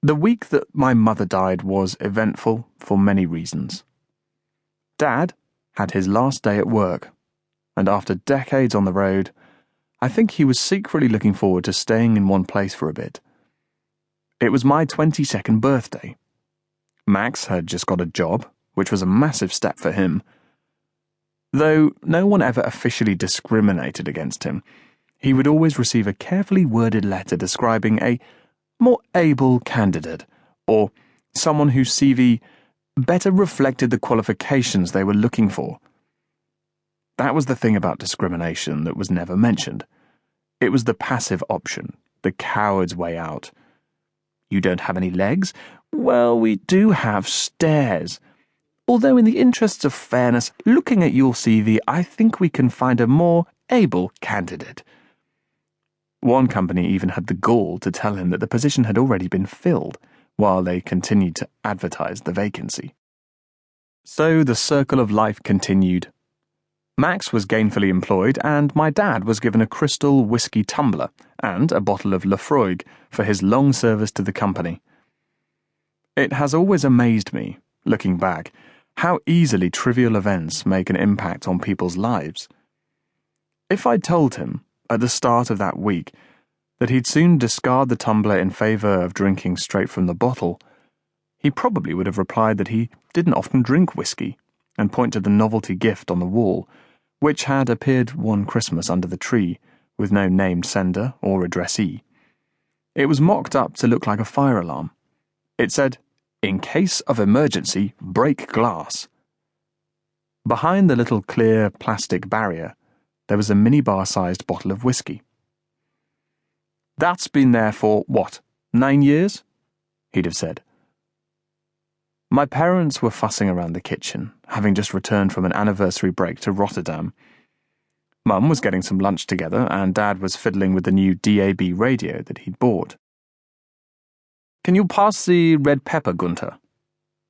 The week that my mother died was eventful for many reasons. Dad had his last day at work, and after decades on the road, I think he was secretly looking forward to staying in one place for a bit. It was my 22nd birthday. Max had just got a job, which was a massive step for him. Though no one ever officially discriminated against him, he would always receive a carefully worded letter describing a more able candidate, or someone whose CV better reflected the qualifications they were looking for. That was the thing about discrimination that was never mentioned. It was the passive option, the coward's way out. You don't have any legs? Well, we do have stairs. Although in the interests of fairness, looking at your CV, I think we can find a more able candidate. One company even had the gall to tell him that the position had already been filled, while they continued to advertise the vacancy. So the circle of life continued. Max was gainfully employed, and my dad was given a crystal whiskey tumbler and a bottle of Lafroig for his long service to the company. It has always amazed me, looking back, how easily trivial events make an impact on people's lives. If I'd told him, at the start of that week, that he'd soon discard the tumbler in favour of drinking straight from the bottle, he probably would have replied that he didn't often drink whiskey, and point to the novelty gift on the wall, which had appeared one Christmas under the tree, with no named sender or addressee. It was mocked up to look like a fire alarm. It said, "In case of emergency, break glass." Behind the little clear plastic barrier, there was a minibar-sized bottle of whiskey. "That's been there for, 9 years?" he'd have said. My parents were fussing around the kitchen, having just returned from an anniversary break to Rotterdam. Mum was getting some lunch together, and Dad was fiddling with the new DAB radio that he'd bought. "Can you pass the red pepper, Günther?"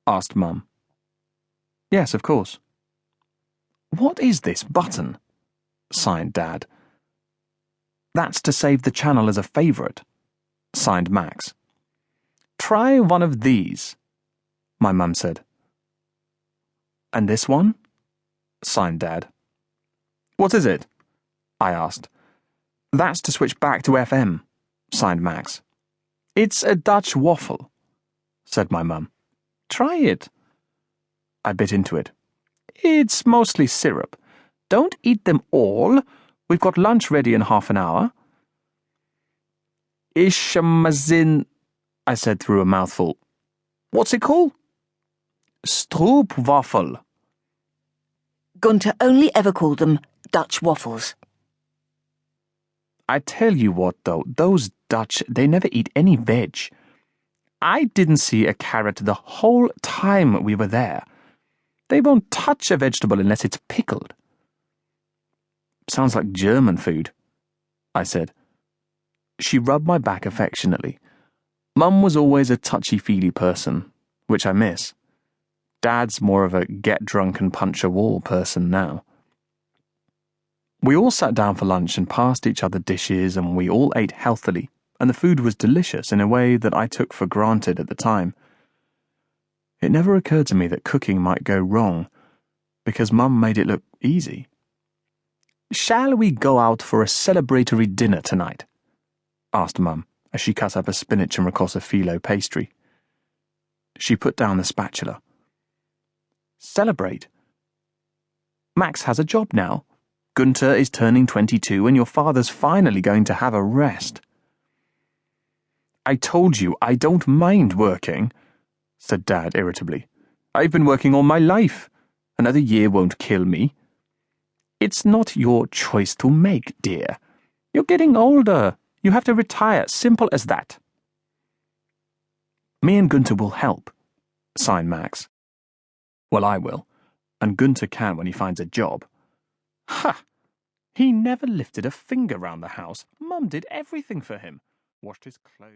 asked Mum. "Yes, of course." "What is this button?" signed Dad. "That's to save the channel as a favourite," signed Max. "Try one of these," my mum said. "And this one?" signed Dad. "What is it?" I asked. "That's to switch back to FM," signed Max. "It's a Dutch waffle," said my mum. "Try it." I bit into it. "It's mostly syrup. Don't eat them all. We've got lunch ready in half an hour." "Ishmazin," I said through a mouthful. "What's it called?" "Stroopwafel." Günther only ever called them Dutch waffles. I tell you what, though, those Dutch, they never eat any veg. I didn't see a carrot the whole time we were there. They won't touch a vegetable unless it's pickled. "Sounds like German food," I said. She rubbed my back affectionately. Mum was always a touchy-feely person, which I miss. Dad's more of a get-drunk-and-punch-a-wall person now. We all sat down for lunch and passed each other dishes, and we all ate healthily, and the food was delicious in a way that I took for granted at the time. It never occurred to me that cooking might go wrong, because Mum made it look easy. "Shall we go out for a celebratory dinner tonight?" asked Mum, as she cut up a spinach and ricotta phyllo pastry. She put down the spatula. "Celebrate? Max has a job now. Günther is turning 22, and your father's finally going to have a rest." "I told you I don't mind working," said Dad irritably. "I've been working all my life. Another year won't kill me." "It's not your choice to make, dear. You're getting older. You have to retire. Simple as that." "Me and Günther will help," signed Max. "Well, I will. And Günther can when he finds a job." "Ha! He never lifted a finger round the house. Mum did everything for him. Washed his clothes."